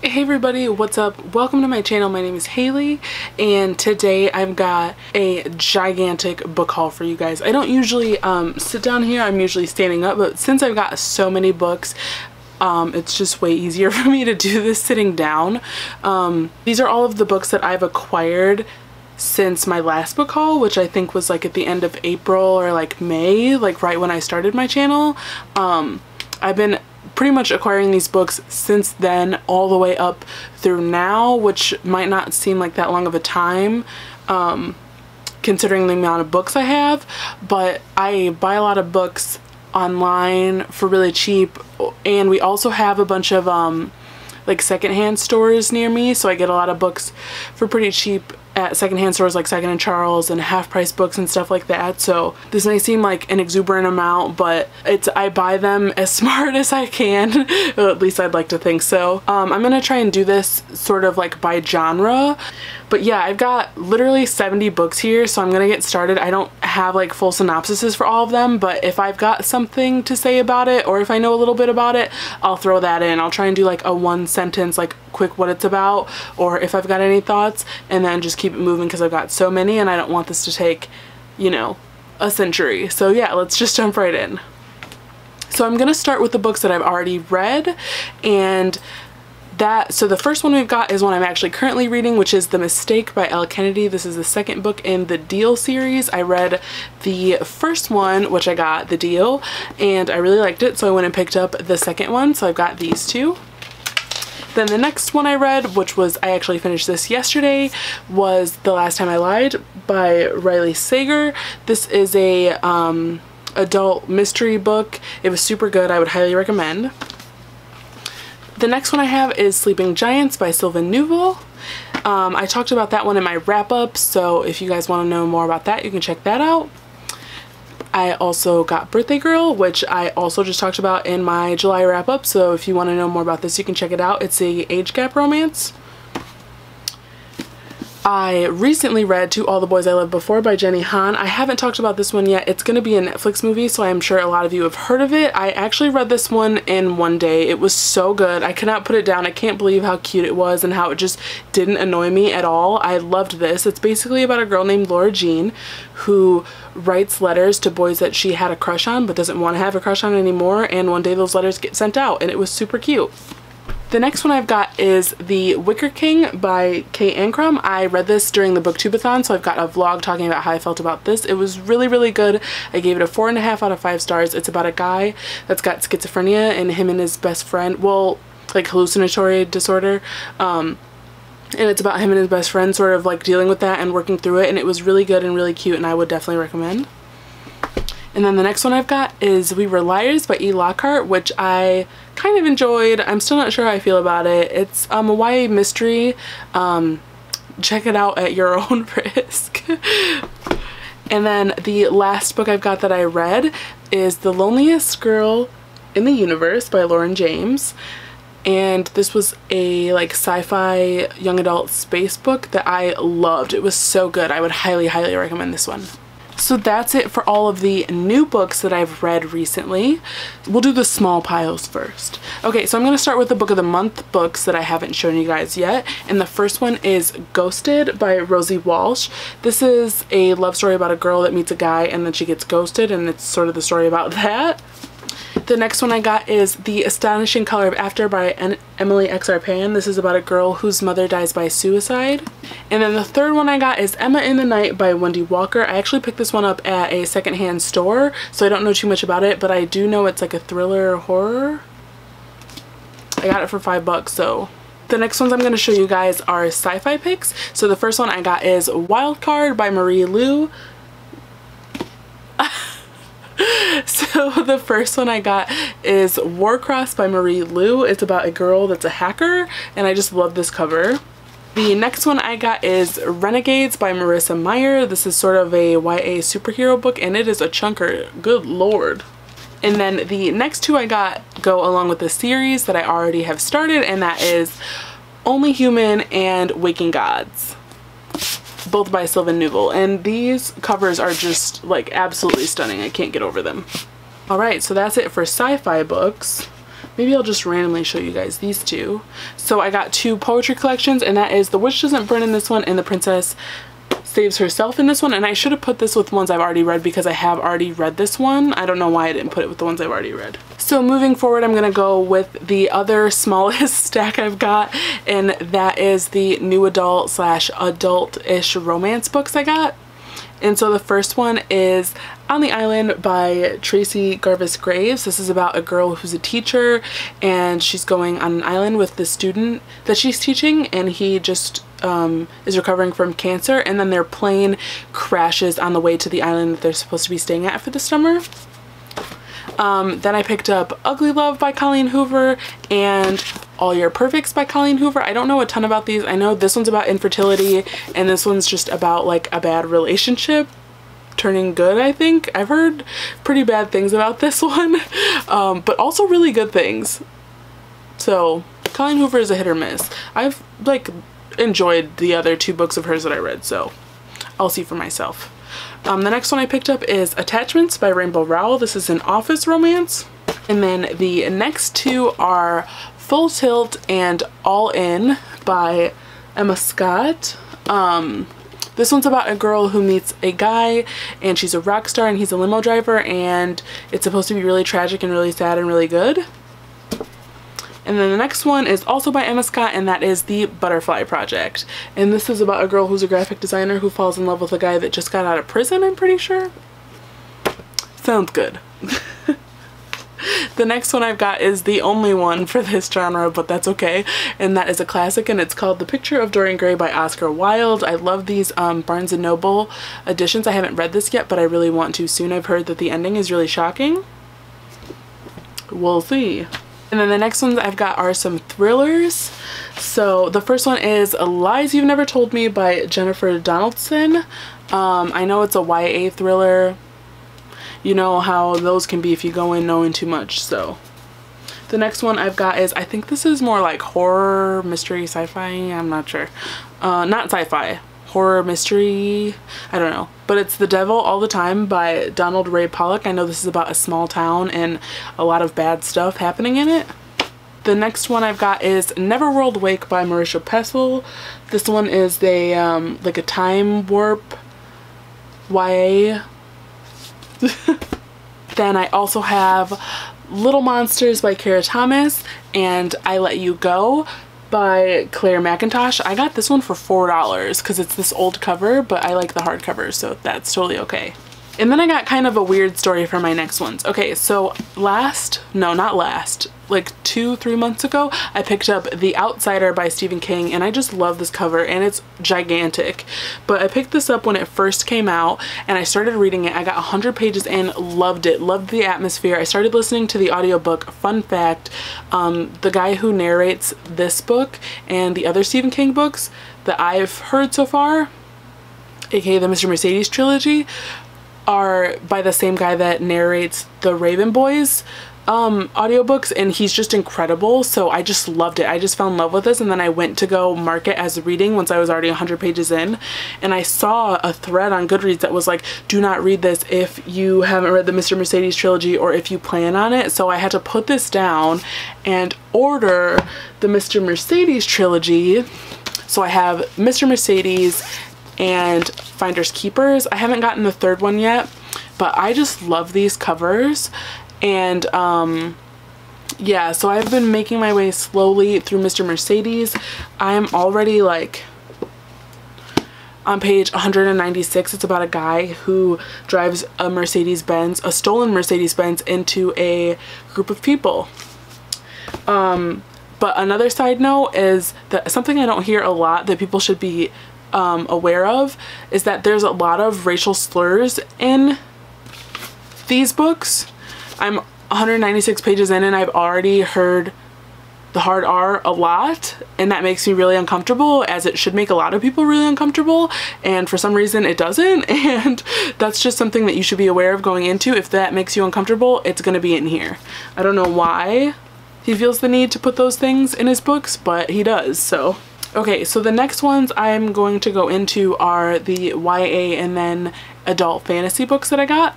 Hey everybody, what's up? Welcome to my channel. My name is Haley and today I've got a gigantic book haul for you guys. I don't usually sit down here, I'm usually standing up, but since I've got so many books, it's just way easier for me to do this sitting down. These are all of the books that I've acquired since my last book haul, which I think was like at the end of April or like May, like right when I started my channel. I've been pretty much acquiring these books since then all the way up through now, which might not seem like that long of a time considering the amount of books I have, but I buy a lot of books online for really cheap, and we also have a bunch of like secondhand stores near me, so I get a lot of books for pretty cheap at secondhand stores like Second and Charles and half price books and stuff like that. So this may seem like an exuberant amount, but I buy them as smart as I can. Well, at least I'd like to think so. I'm gonna try and do this sort of like by genre, but yeah, I've got literally 70 books here, so I'm gonna get started. I don't have like full synopsises for all of them, but if I've got something to say about it, or if I know a little bit about it, I'll throw that in. I'll try and do like a one sentence like quick what it's about, or if I've got any thoughts, and then just keep it moving because I've got so many and I don't want this to take, you know, a century. So yeah, let's just jump right in. So I'm gonna start with the books that I've already read, and so the first one we've got is one I'm actually currently reading, which is The Mistake by Elle Kennedy. This is the second book in the Deal series. I read the first one, which I got the Deal, and I really liked it, so I went and picked up the second one, so I've got these two. Then the next one I read, which was, I actually finished this yesterday, was The Last Time I Lied by Riley Sager. This is a adult mystery book. It was super good. I would highly recommend. The next one I have is Sleeping Giants by Sylvain Neuvel. I talked about that one in my wrap-up, so if you guys want to know more about that, you can check that out. I also got Birthday Girl, which I also just talked about in my July wrap-up, so if you want to know more about this, you can check it out. It's a age gap romance. I recently read To All the Boys I Loved Before by Jenny Han. I haven't talked about this one yet. It's going to be a Netflix movie, so I'm sure a lot of you have heard of it. I actually read this one in one day. It was so good. I could not put it down. I can't believe how cute it was and how it just didn't annoy me at all. I loved this. It's basically about a girl named Laura Jean who writes letters to boys that she had a crush on but doesn't want to have a crush on anymore, and one day those letters get sent out, and it was super cute. The next one I've got is The Wicker King by Kay Ancrum. I read this during the booktube-a-thon, so I've got a vlog talking about how I felt about this. It was really, really good. I gave it a 4.5 out of 5 stars. It's about a guy that's got schizophrenia, and him and his best friend, well, like hallucinatory disorder, and it's about him and his best friend sort of like dealing with that and working through it, and it was really good and really cute, and I would definitely recommend. And then the next one I've got is We Were Liars by E. Lockhart, which I kind of enjoyed. I'm still not sure how I feel about it. It's a YA mystery. Check it out at your own risk. And then the last book I've got that I read is The Loneliest Girl in the Universe by Lauren James. And this was a like sci-fi young adult space book that I loved. It was so good. I would highly, highly recommend this one. So that's it for all of the new books that I've read recently. We'll do the small piles first. Okay, so I'm going to start with the book of the month books that I haven't shown you guys yet. And the first one is Ghosted by Rosie Walsh. This is a love story about a girl that meets a guy and then she gets ghosted, and it's sort of the story about that. The next one I got is The Astonishing Color of After by Emily X. Arpan. This is about a girl whose mother dies by suicide. And then the third one I got is Emma in the Night by Wendy Walker. I actually picked this one up at a secondhand store, so I don't know too much about it, but I do know it's like a thriller horror. I got it for $5, so. The next ones I'm going to show you guys are sci-fi picks. So the first one I got is Wildcard by Marie Lu. So the first one I got is Warcross by Marie Lu. It's about a girl that's a hacker, and I just love this cover. The next one I got is Renegades by Marissa Meyer. This is sort of a YA superhero book, and it is a chunker. Good lord. And then the next two I got go along with the series that I already have started, and that is Only Human and Waking Gods, both by Sylvain Neuvel, and these covers are just like absolutely stunning. I can't get over them. Alright, so that's it for sci-fi books. maybe I'll just randomly show you guys these two. So I got two poetry collections, and that is The Witch Doesn't Burn in this one and The Princess Saves Herself in this one. And I should have put this with ones I've already read because I have already read this one. I don't know why I didn't put it with the ones I've already read. So moving forward, I'm gonna go with the other smallest stack I've got, and that is the new adult slash adult-ish romance books I got. And so the first one is On the Island by Tracy Garvis Graves. This is about a girl who's a teacher, and she's going on an island with the student that she's teaching, and he just is recovering from cancer, and then their plane crashes on the way to the island that they're supposed to be staying at for the summer. Then I picked up Ugly Love by Colleen Hoover and All Your Perfects by Colleen Hoover. I don't know a ton about these. I know this one's about infertility, and this one's just about like a bad relationship turning good, I think. I've heard pretty bad things about this one, but also really good things. So Colleen Hoover is a hit or miss. I've like enjoyed the other two books of hers that I read, so I'll see for myself. The next one I picked up is Attachments by Rainbow Rowell. This is an office romance. And then the next two are Full Tilt and All In by Emma Scott. This one's about a girl who meets a guy, and she's a rock star and he's a limo driver, and it's supposed to be really tragic and really sad and really good. And then the next one is also by Emma Scott, and that is The Butterfly Project. And this is about a girl who's a graphic designer who falls in love with a guy that just got out of prison, I'm pretty sure. Sounds good. The next one I've got is the only one for this genre, but that's okay. And that is a classic, and it's called The Picture of Dorian Gray by Oscar Wilde. I love these Barnes & Noble editions. I haven't read this yet, but I really want to soon. I've heard that the ending is really shocking. We'll see. And then the next ones I've got are some thrillers. So the first one is Lies You've Never Told Me by Jennifer Donaldson. I know it's a YA thriller. You know how those can be if you go in knowing too much. So the next one I've got is, I think this is more like horror, mystery, sci-fi. I'm not sure. Not sci-fi. Horror, mystery, I don't know. But it's The Devil All the Time by Donald Ray Pollock. I know this is about a small town and a lot of bad stuff happening in it. The next one I've got is Neverworld Wake by Marisha Pessl. This one is a like a time warp YA. Then I also have Little Monsters by Kara Thomas and I Let You Go by Claire McIntosh. I got this one for $4 because it's this old cover, but I like the hardcover, so that's totally okay. And then I got kind of a weird story for my next ones. Okay, so like 2-3 months ago, I picked up The Outsider by Stephen King, and I just love this cover, and it's gigantic. But I picked this up when it first came out, and I started reading it. I got 100 pages in, loved it, loved the atmosphere. I started listening to the audiobook. Fun fact, the guy who narrates this book and the other Stephen King books that I've heard so far, aka the Mr. Mercedes trilogy, are by the same guy that narrates the Raven Boys audiobooks, and he's just incredible. So I just loved it. I just fell in love with this, and then I went to go mark it as reading once I was already 100 pages in, and I saw a thread on Goodreads that was like, do not read this if you haven't read the Mr. Mercedes trilogy or if you plan on it. So I had to put this down and order the Mr. Mercedes trilogy. So I have Mr. Mercedes and Finders Keepers. I haven't gotten the third one yet, but I just love these covers. And yeah, so I've been making my way slowly through Mr. Mercedes. I'm already like on page 196. It's about a guy who drives a Mercedes-Benz, a stolen Mercedes-Benz, into a group of people. But another side note is that something I don't hear a lot that people should be aware of is that there's a lot of racial slurs in these books. I'm 196 pages in and I've already heard the hard R a lot, and that makes me really uncomfortable, as it should make a lot of people really uncomfortable, and for some reason it doesn't. And that's just something that you should be aware of going into. If that makes you uncomfortable, it's gonna be in here. I don't know why he feels the need to put those things in his books, but he does. So okay, so the next ones I'm going to go into are the YA and then adult fantasy books that I got.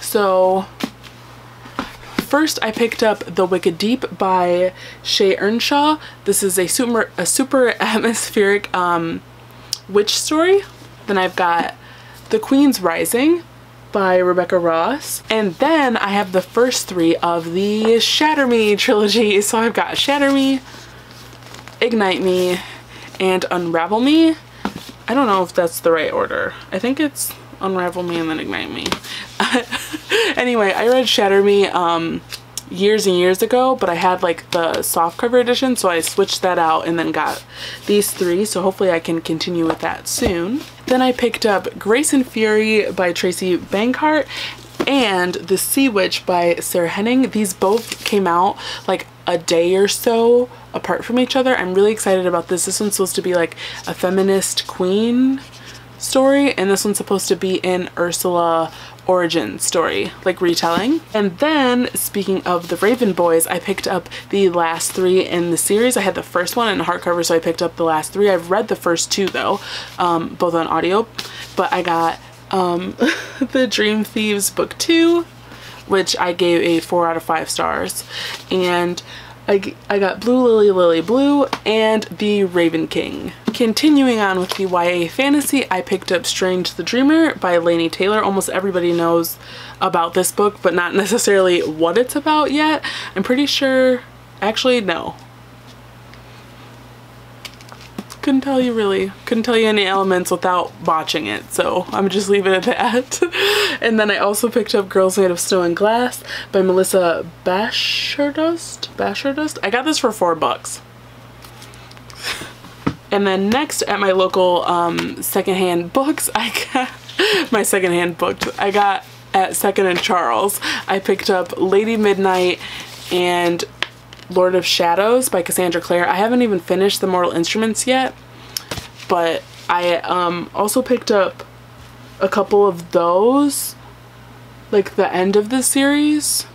So first I picked up The Wicked Deep by Shea Earnshaw. This is a super atmospheric witch story. Then I've got The Queen's Rising by Rebecca Ross. And then I have the first 3 of the Shatter Me trilogy. So I've got Shatter Me, Ignite Me, and Unravel Me. I don't know if that's the right order. I think it's Unravel Me and then Ignite Me. Anyway, I read Shatter Me years and years ago, but I had like the softcover edition, so I switched that out and then got these 3, so hopefully I can continue with that soon. Then I picked up Grace and Fury by Tracy Bankhart and The Sea Witch by Sarah Henning. These both came out like a day or so apart from each other. I'm really excited about this. This one's supposed to be like a feminist queen story, and this one's supposed to be an Ursula origin story, like retelling. And then speaking of the Raven Boys, I picked up the last 3 in the series. I had the first one in hardcover, so I picked up the last 3. I've read the first 2 though, both on audio, but I got The Dream Thieves book 2, which I gave a 4 out of 5 stars, and I got Blue Lily Lily Blue and The Raven King. Continuing on with the YA fantasy, I picked up Strange the Dreamer by Laini Taylor. Almost everybody knows about this book, but not necessarily what it's about yet. I'm pretty sure, actually no. Couldn't tell you really. Couldn't tell you any elements without watching it, so I'm just leave it at that. And then I also picked up Girls Made of Snow and Glass by Melissa Bashardust. I got this for $4. And then next at my local secondhand books, I got my secondhand books. I got at Second and Charles. I picked up Lady Midnight and Lord of Shadows by Cassandra Clare. I haven't even finished The Mortal Instruments yet, but I also picked up a couple of those, like the end of the series,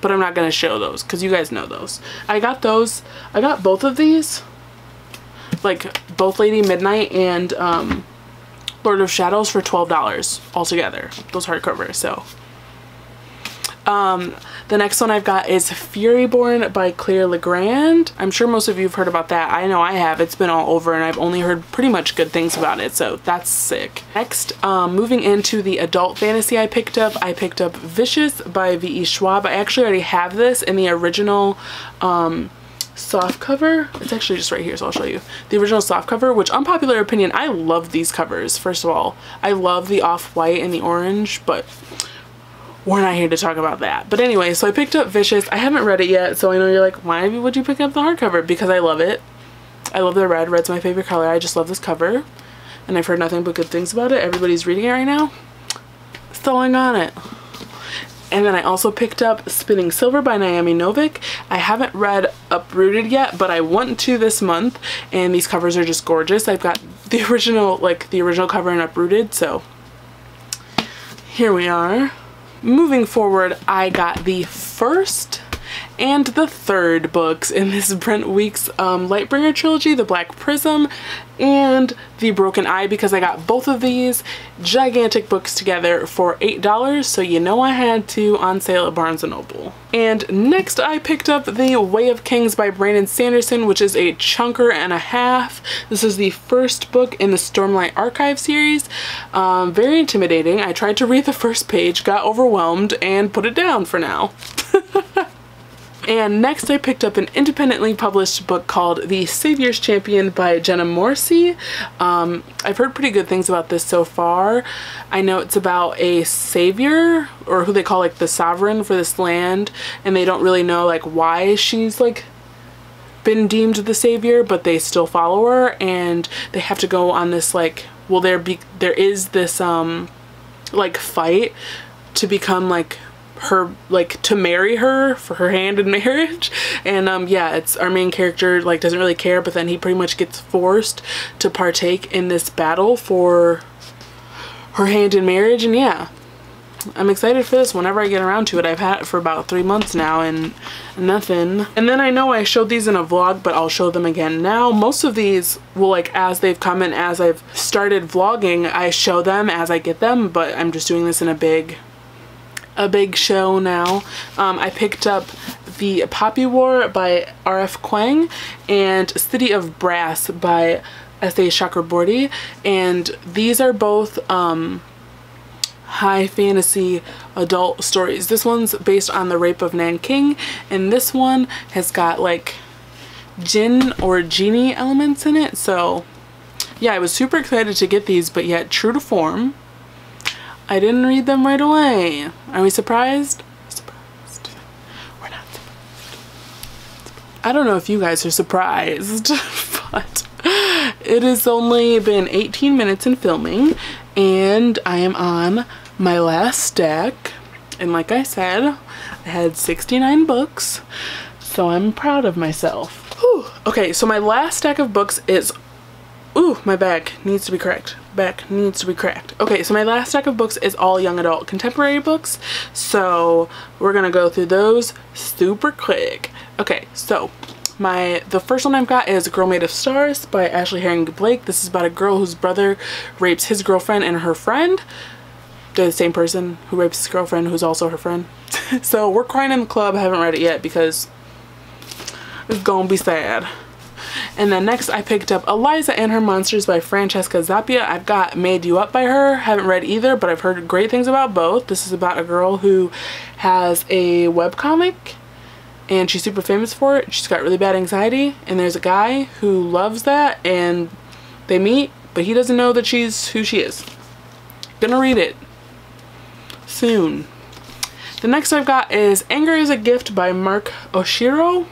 but I'm not going to show those because you guys know those. I got both of these, like both Lady Midnight and Lord of Shadows for $12 altogether, those hardcovers. So the next one I've got is Furyborn by Claire Legrand. I'm sure most of you have heard about that. I know I have. It's been all over and I've only heard pretty much good things about it, so that's sick. Next, moving into the adult fantasy I picked up Vicious by V.E. Schwab. I actually already have this in the original soft cover. It's actually just right here, so I'll show you. The original soft cover, which unpopular opinion, I love these covers. First of all, I love the off-white and the orange, but we're not here to talk about that. But anyway, so I picked up Vicious. I haven't read it yet, so I know you're like, why would you pick up the hardcover? Because I love it. I love the red. Red's my favorite color. I just love this cover, and I've heard nothing but good things about it. Everybody's reading it right now. Stalling on it. And then I also picked up Spinning Silver by Naomi Novik. I haven't read Uprooted yet, but I want to this month, and these covers are just gorgeous. I've got the original, like the original cover in Uprooted, so here we are. Moving forward, I got the first and the third books in this Brent Weeks Lightbringer trilogy, The Black Prism and The Broken Eye, because I got both of these gigantic books together for $8, so you know I had to, on sale at Barnes & Noble. And next I picked up The Way of Kings by Brandon Sanderson, which is a chunker and a half. This is the first book in the Stormlight Archive series. Very intimidating. I tried to read the first page, got overwhelmed, and put it down for now. And next I picked up an independently published book called The Savior's Champion by Jenna Morrissey. I've heard pretty good things about this so far. I know it's about a savior, or who they call like the sovereign for this land, and they don't really know like why she's like been deemed the savior, but they still follow her, and they have to go on this like, well, there is this like fight to become like her, like to marry her for her hand in marriage. And yeah, it's our main character like doesn't really care, but then he pretty much gets forced to partake in this battle for her hand in marriage. And yeah, I'm excited for this whenever I get around to it. I've had it for about 3 months now and nothing. And then I know I showed these in a vlog, but I'll show them again now. Most of these will, like, as they've come and as I've started vlogging, I show them as I get them, but I'm just doing this in a big a big show now. I picked up The Poppy War by R.F. Kuang and City of Brass by S.A. Chakraborty, and these are both high fantasy adult stories. This one's based on the rape of Nanking, and this one has got like jinn or genie elements in it. So yeah, I was super excited to get these, but yet true to form, I didn't read them right away. Are we surprised? Surprised. We're not surprised. I don't know if you guys are surprised, but it has only been 18 minutes in filming, and I am on my last stack. And like I said, I had 69 books, so I'm proud of myself. Whew. Okay, so my last stack of books is... Ooh, my back needs to be cracked. Back needs to be cracked. Okay, so my last stack of books is all young adult contemporary books, so we're gonna go through those super quick. Okay, so the first one I've got is A Girl Made of Stars by Ashley Herring Blake. This is about a girl whose brother rapes his girlfriend and her friend. They're the same person who rapes his girlfriend who's also her friend. So we're crying in the club. I haven't read it yet because it's gonna be sad. And then next I picked up Eliza and Her Monsters by Francesca Zappia. I've got Made You Up by her. Haven't read either, but I've heard great things about both. This is about a girl who has a webcomic and she's super famous for it. She's got really bad anxiety, and there's a guy who loves that, and they meet, but he doesn't know that she's who she is. Gonna read it soon. The next I've got is Anger is a Gift by Mark Oshiro.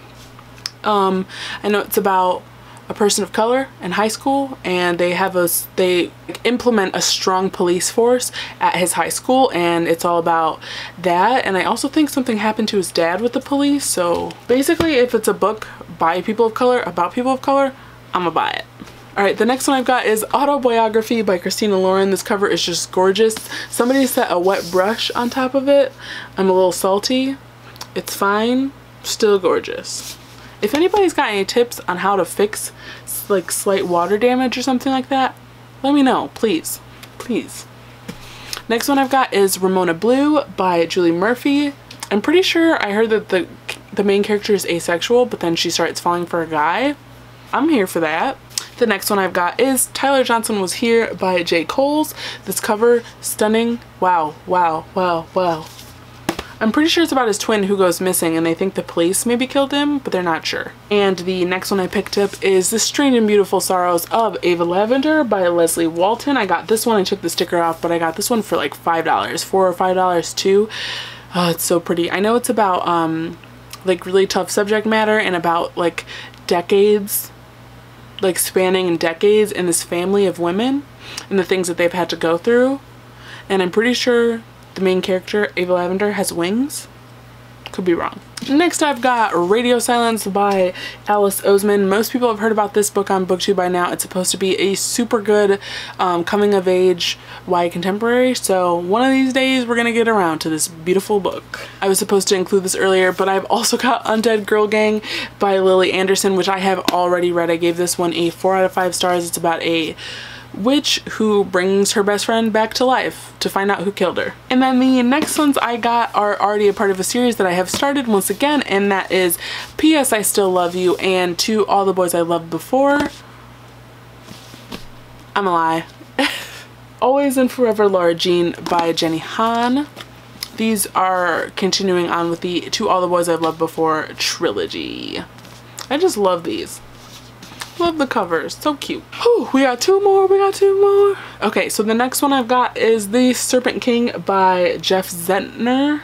I know it's about a person of color in high school, and they implement a strong police force at his high school, and it's all about that. And I also think something happened to his dad with the police. So basically, if it's a book by people of color about people of color, I'm gonna buy it. Alright, the next one I've got is Autobiography by Christina Lauren. This cover is just gorgeous. Somebody set a wet brush on top of it. I'm a little salty. It's fine. Still gorgeous. If anybody's got any tips on how to fix like slight water damage or something like that, let me know, please. Please. Next one I've got is Ramona Blue by Julie Murphy. I'm pretty sure I heard that the main character is asexual, but then she starts falling for a guy. I'm here for that. The next one I've got is Tyler Johnson Was Here by J. Coles. This cover, stunning. Wow, wow, wow, wow. I'm pretty sure it's about his twin who goes missing, and they think the police maybe killed him, but they're not sure. And the next one I picked up is The Strange and Beautiful Sorrows of Ava Lavender by Lesli Walton. I got this one, I took the sticker off, but I got this one for like $5, $4 or $5 too. Oh, it's so pretty. I know it's about like really tough subject matter and about like decades, like spanning decades in this family of women and the things that they've had to go through. And I'm pretty sure the main character, Ava Lavender, has wings. Could be wrong. Next I've got Radio Silence by Telus Osmond. Most people have heard about this book on BookTube by now. It's supposed to be a super good coming of age YA contemporary, so one of these days we're gonna get around to this beautiful book. I was supposed to include this earlier, but I've also got Undead Girl Gang by Lily Anderson, which I have already read. I gave this one a 4 out of 5 stars. It's about a witch who brings her best friend back to life to find out who killed her. And then the next ones I got are already a part of a series that I have started once again, and that is P.S. I Still Love You and To All the Boys I Loved Before. I'm a lie. Always and Forever Laura Jean by Jenny Han. These are continuing on with the To All the Boys I've Loved Before trilogy. I just love these. Love the covers, so cute. Whew, we got two more, Okay, so the next one I've got is The Serpent King by Jeff Zentner.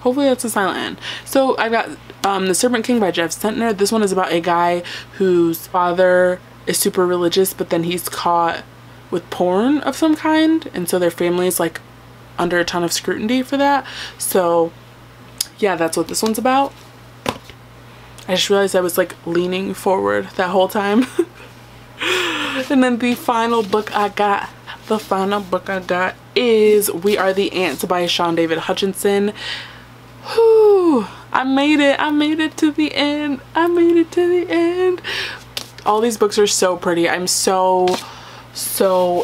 Hopefully that's a silent N. So I've got The Serpent King by Jeff Zentner. This one is about a guy whose father is super religious, but then he's caught with porn of some kind, and so their family's like under a ton of scrutiny for that. So yeah, that's what this one's about. I just realized I was like leaning forward that whole time. And then the final book I got is We Are the Ants by Sean David Hutchinson. Whew, I made it to the end. All these books are so pretty. I'm so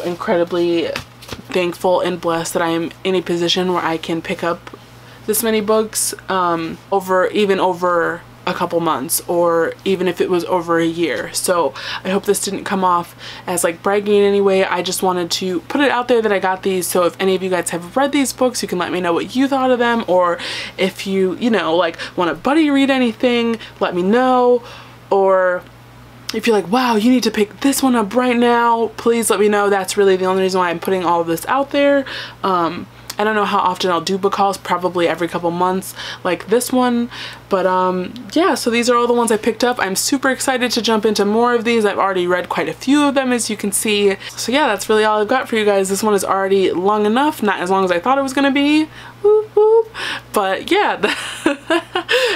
incredibly thankful and blessed that I am in a position where I can pick up this many books even over a couple months, or even if it was over a year. So I hope this didn't come off as like bragging in any way. I just wanted to put it out there that I got these, so if any of you guys have read these books, you can let me know what you thought of them, or if you know, like want a buddy read anything, let me know. Or if you're like, wow, you need to pick this one up right now, please let me know. That's really the only reason why I'm putting all of this out there. I don't know how often I'll do book hauls, probably every couple months like this one. But yeah, so these are all the ones I picked up. I'm super excited to jump into more of these. I've already read quite a few of them, as you can see. So yeah, that's really all I've got for you guys. This one is already long enough, not as long as I thought it was gonna be. Whoop, whoop. But yeah,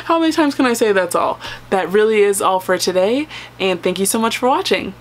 how many times can I say that's all? That really is all for today, and thank you so much for watching.